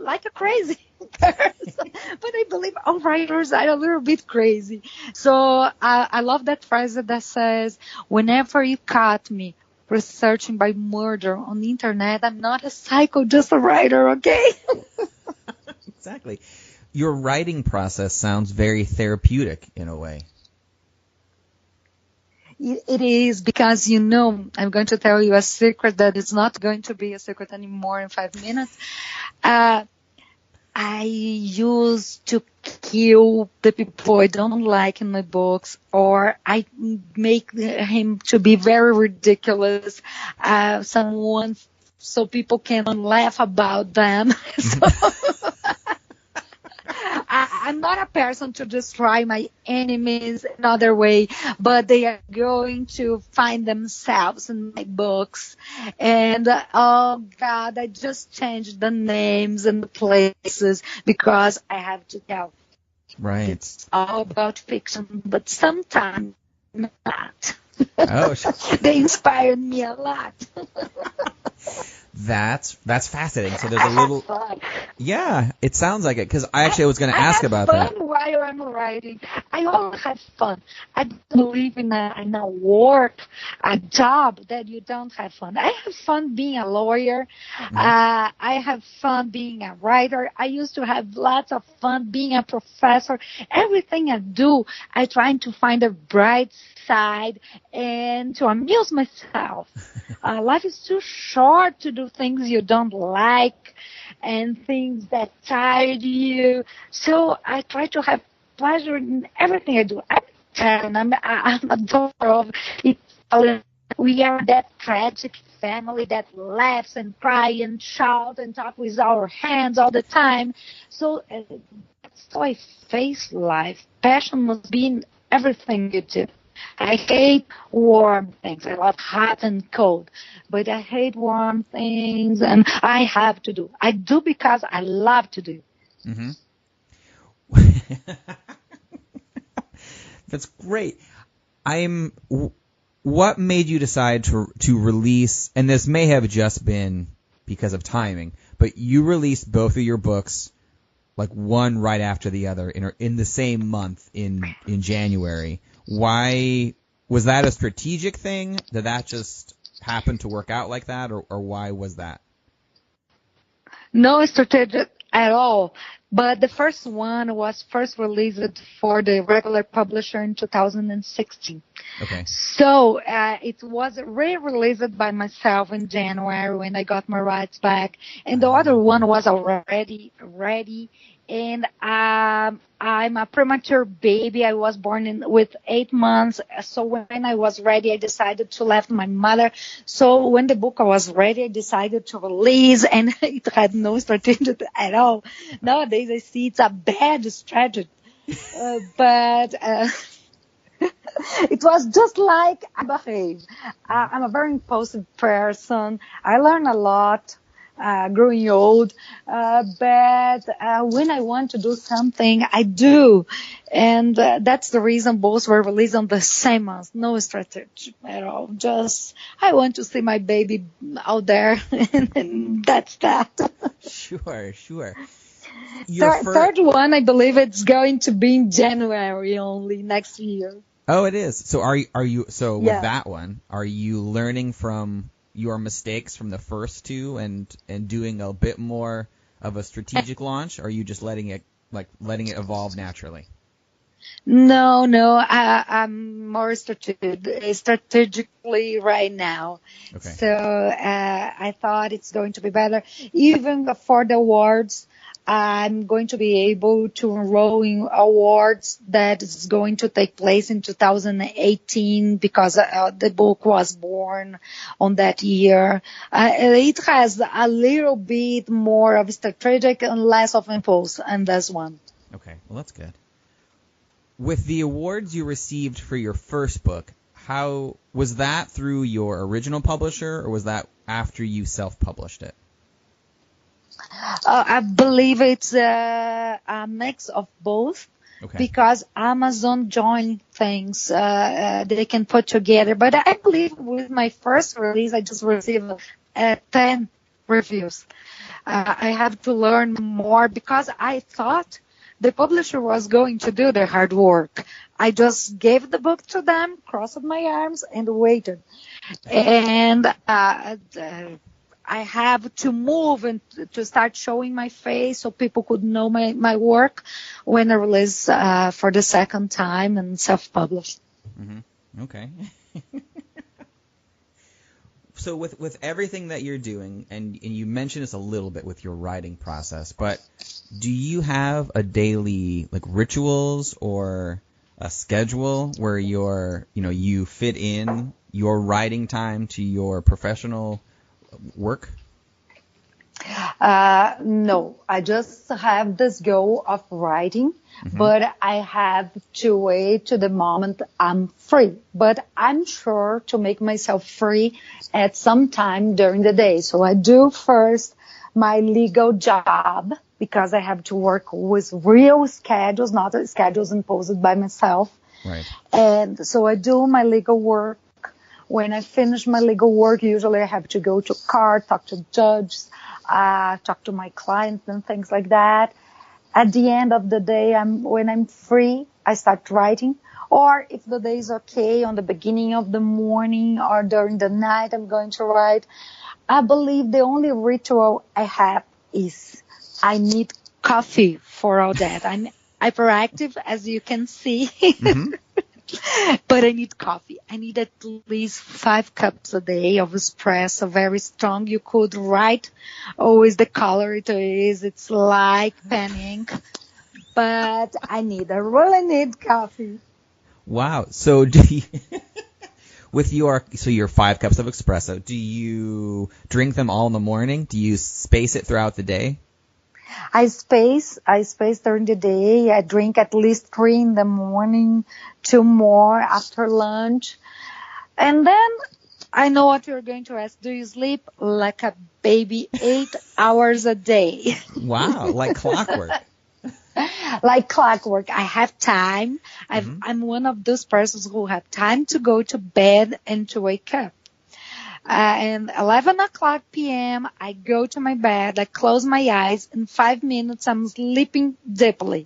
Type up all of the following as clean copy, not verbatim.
like a crazy person. But I believe all writers are a little bit crazy. So I love that phrase that says, whenever you caught me researching by murder on the internet, I'm not a psycho, just a writer, okay? Exactly. Your writing process sounds very therapeutic in a way. It is because, you know, I'm going to tell you a secret that is not going to be a secret anymore in 5 minutes. I used to kill the people I don't like in my books, or I make him to be very ridiculous, someone so people can laugh about them. So, I'm not a person to destroy my enemies another way, but they are going to find themselves in my books. And, oh God, I just changed the names and the places because I have to tell. Right. It's all about fiction, but sometimes not. Oh, they inspired me a lot. That's fascinating. So there's a little, fun. Yeah, it sounds like it, because I was going to ask about that. I have fun while I'm writing. I always have fun. I don't believe in a work, a job that you don't have fun. I have fun being a lawyer. Mm-hmm. I have fun being a writer. I used to have lots of fun being a professor. Everything I do, I try to find a bright side and to amuse myself. Life is too short to do things you don't like and things that tire you. So I try to have pleasure in everything I do. I'm Italian. I'm a daughter of Italian. We are that tragic family that laughs and cries and shouts and talk with our hands all the time. So that's how I face life. Passion must be in everything you do. I hate warm things. I love hot and cold. But I hate warm things, and I have to do. I do because I love to do. Mm-hmm. That's great. What made you decide to release, and this may have just been because of timing, but you released both of your books, like one right after the other, in the same month in January. Why was that a strategic thing? Did that just happen to work out like that, or why was that? No strategic at all. But the first one was first released for the regular publisher in 2016. Okay. So it was re-released by myself in January when I got my rights back. And the other one was already ready. And I'm a premature baby. I was born with 8 months. So when I was ready, I decided to leave my mother. So when the book was ready, I decided to release, and it had no strategy at all. Nowadays, I see it's a bad strategy. But it was just like I behave. I'm a very impulsive person. I learn a lot. Growing old, but when I want to do something, I do, and that's the reason both were released on the same month. No strategy at all. Just I want to see my baby out there, and that's that. Sure. Third one, I believe it's going to be in January only next year. Oh, it is. So are you? So with Yeah. that one, are you learning from your mistakes from the first two and doing a bit more of a strategic launch, or are you just letting it evolve naturally? No, I'm more strategically right now. Okay. So I thought it's going to be better. Even for the awards, I'm going to be able to enroll in awards that is going to take place in 2018 because the book was born on that year. It has a little bit more of strategic and less of impulse, and that's one. Okay, well, that's good. With the awards you received for your first book, how was that through your original publisher, or was that after you self-published it? I believe it's a mix of both. Okay. Because Amazon joined things they can put together. But I believe with my first release, I just received 10 reviews. I have to learn more because I thought the publisher was going to do the hard work. I just gave the book to them, crossed my arms, and waited. And I have to move and to start showing my face so people could know my work when I release for the second time and self-published. Mm-hmm. Okay. So with everything that you're doing, and you mentioned this a little bit with your writing process, but do you have a daily rituals or a schedule where you fit in your writing time to your professional work? No, I just have this goal of writing, but I have to wait to the moment I'm free. But I'm sure to make myself free at some time during the day. So I do first my legal job because I have to work with real schedules, not schedules imposed by myself. Right. And so I do my legal work. When I finish my legal work, usually I have to go to court, talk to judges, talk to my clients and things like that. At the end of the day, when I'm free, I start writing. Or if the day is okay, on the beginning of the morning or during the night, I'm going to write. I believe the only ritual I have is I need coffee for all that. I'm hyperactive, as you can see. Mm-hmm. But I need coffee. I need at least 5 cups a day of espresso, very strong. You could write always the color it is. It's like pen ink. But I really need coffee. Wow. So with your 5 cups of espresso, do you drink them all in the morning? Do you space it throughout the day? I space during the day. I drink at least 3 in the morning, 2 more after lunch. And then I know what you're going to ask. Do you sleep like a baby 8 hours a day? Wow, like clockwork. Like clockwork. I have time. I'm one of those persons who have time to go to bed and to wake up. And 11 o'clock p.m., I go to my bed, I close my eyes, in 5 minutes I'm sleeping deeply.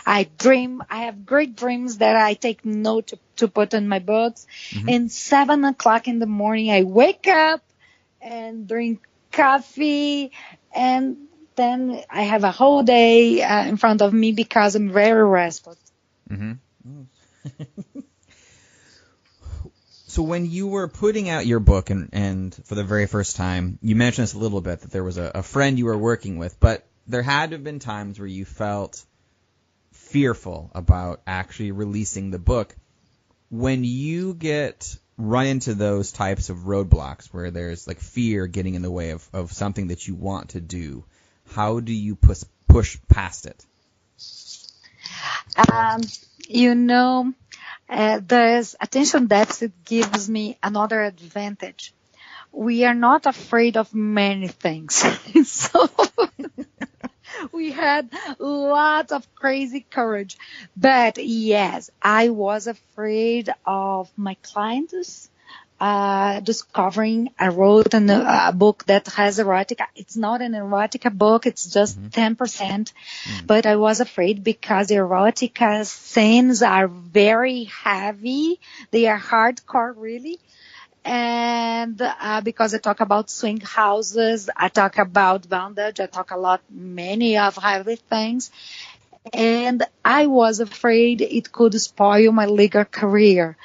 I dream, I have great dreams that I take note to put in my books. Mm-hmm. And 7 o'clock in the morning, I wake up and drink coffee, and then I have a whole day in front of me because I'm very restless. Mm-hmm. So when you were putting out your book and for the very first time, you mentioned this a little bit, that there was a friend you were working with, but there had to have been times where you felt fearful about actually releasing the book. When you run into those types of roadblocks where there's fear getting in the way of something that you want to do, how do you push past it? There's attention deficit gives me another advantage. We are not afraid of many things. So we had lots of crazy courage. But yes, I was afraid of my clients discovering I wrote a book that has erotica. It's not an erotica book. It's just 10%. But I was afraid because the erotica scenes are very heavy. They are hardcore, really. And because I talk about swing houses, I talk about bondage, I talk many of heavy things. And I was afraid it could spoil my legal career.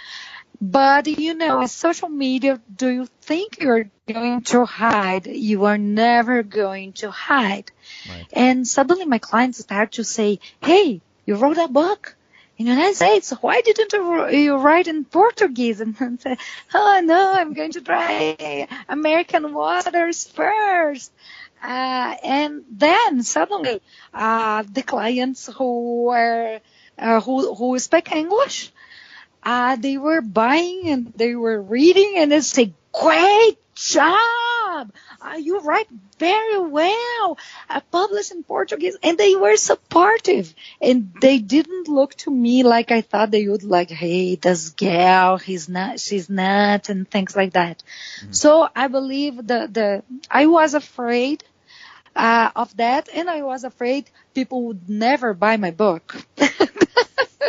But, with social media, do you think you're going to hide? You are never going to hide. Right. And suddenly my clients start to say, hey, you wrote a book in the United States. Why didn't you write in Portuguese? And I say, oh, no, I'm going to try American waters first. And then suddenly the clients who speak English, they were buying and they were reading and they say, great job. You write very well. I published in Portuguese. And they were supportive. And they didn't look to me like I thought they would, hey, this girl, she's not, and things like that. Mm-hmm. So I believe I was afraid of that, and I was afraid people would never buy my book.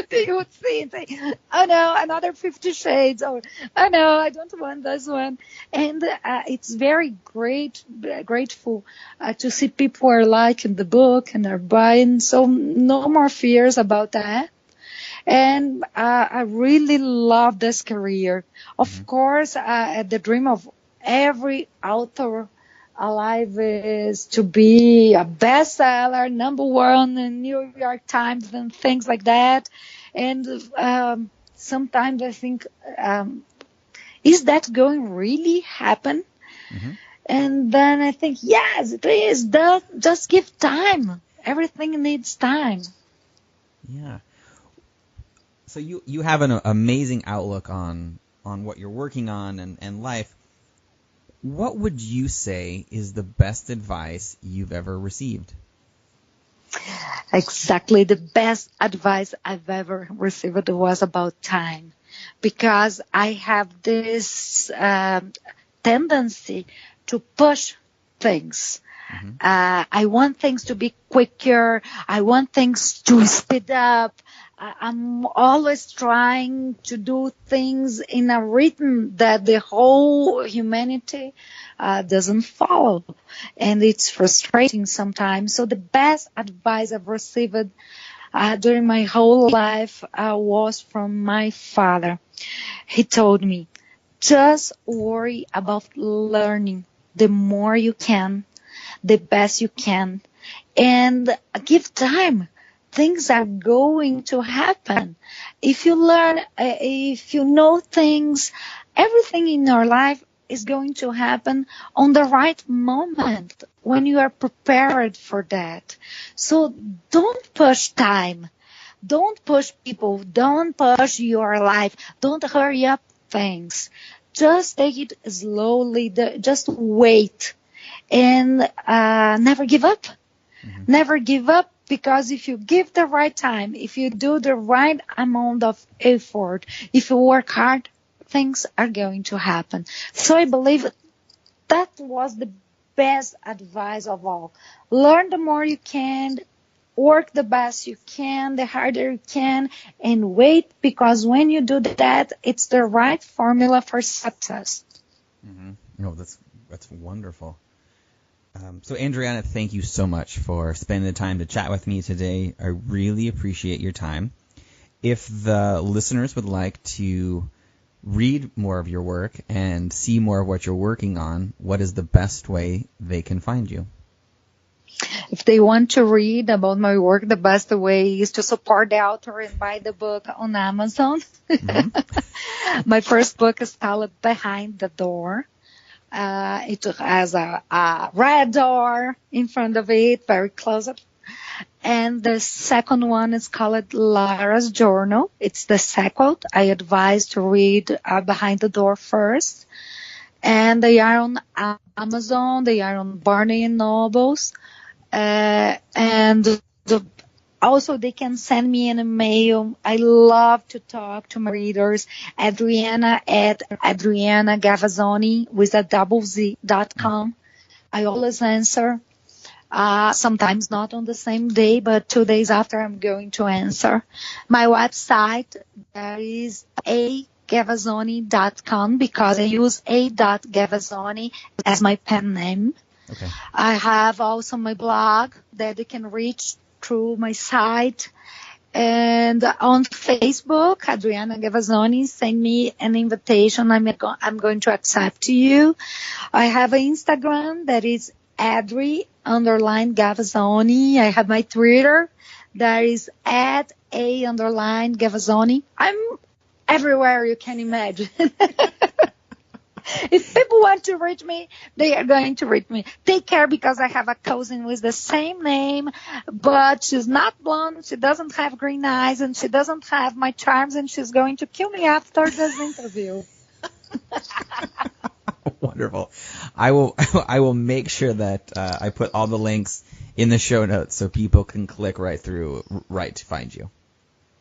They would see and say, "Oh no, another 50 Shades," or "Oh no, I don't want this one." And it's very grateful to see people are liking the book and are buying. So no more fears about that. And I really love this career. Of course, the dream of every author alive is to be a bestseller, #1 in New York Times and things like that. And sometimes I think, is that going to really happen? And then I think, yes, it is. Just give time. Everything needs time. Yeah. So you have an amazing outlook on what you're working on and life. What would you say is the best advice you've ever received? Exactly. The best advice I've ever received was about time, because I have this tendency to push things. I want things to be quicker. I want things to speed up. I'm always trying to do things in a rhythm that the whole humanity doesn't follow. And it's frustrating sometimes. So the best advice I've received during my whole life was from my father. He told me, just worry about learning the more you can, the best you can, and give time. Things are going to happen. If you learn, if you know things, everything in your life is going to happen on the right moment when you are prepared for that. So don't push time. Don't push people. Don't push your life. Don't hurry up things. Just take it slowly. Just wait. And never give up. Never give up, because if you give the right time, if you do the right amount of effort, if you work hard, things are going to happen. So I believe that was the best advice of all. Learn the more you can, work the best you can, the harder you can, and wait, because when you do that, it's the right formula for success. Oh, that's wonderful. So Adriana, thank you so much for spending the time to chat with me today. I really appreciate your time. If the listeners would like to read more of your work and see more of what you're working on, what is the best way they can find you? If they want to read about my work, the best way is to support the author and buy the book on Amazon. My first book is called Behind the Door. It has a red door in front of it, very close up. And the second one is called Lara's Journal. It's the sequel. I advise to read Behind the Door first. And they are on Amazon. They are on Barnes & Nobles. Also, they can send me an email. I love to talk to my readers. Adriana at Adriana Gavazzoni with a .com. I always answer. Sometimes not on the same day, but 2 days after I'm going to answer. My website, that is agavazzoni.com, because I use a.gavazzoni as my pen name. Okay. I have also my blog that you can reach through my site. And on Facebook, Adriana Gavazzoni, send me an invitation. I'm going to accept you. I have an Instagram that is Adri_Gavazzoni. I have my Twitter that is @A_Gavazzoni. I'm everywhere you can imagine. If people want to reach me, they are going to reach me. Take care, because I have a cousin with the same name, but she's not blonde, she doesn't have green eyes, and she doesn't have my charms, and she's going to kill me after this interview. Wonderful. I will make sure that I put all the links in the show notes so people can click right through to find you.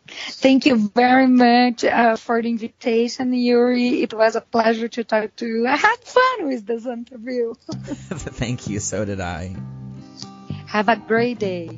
Thank you very much for the invitation, Yuri. It was a pleasure to talk to you. I had fun with this interview. Thank you. So did I. Have a great day.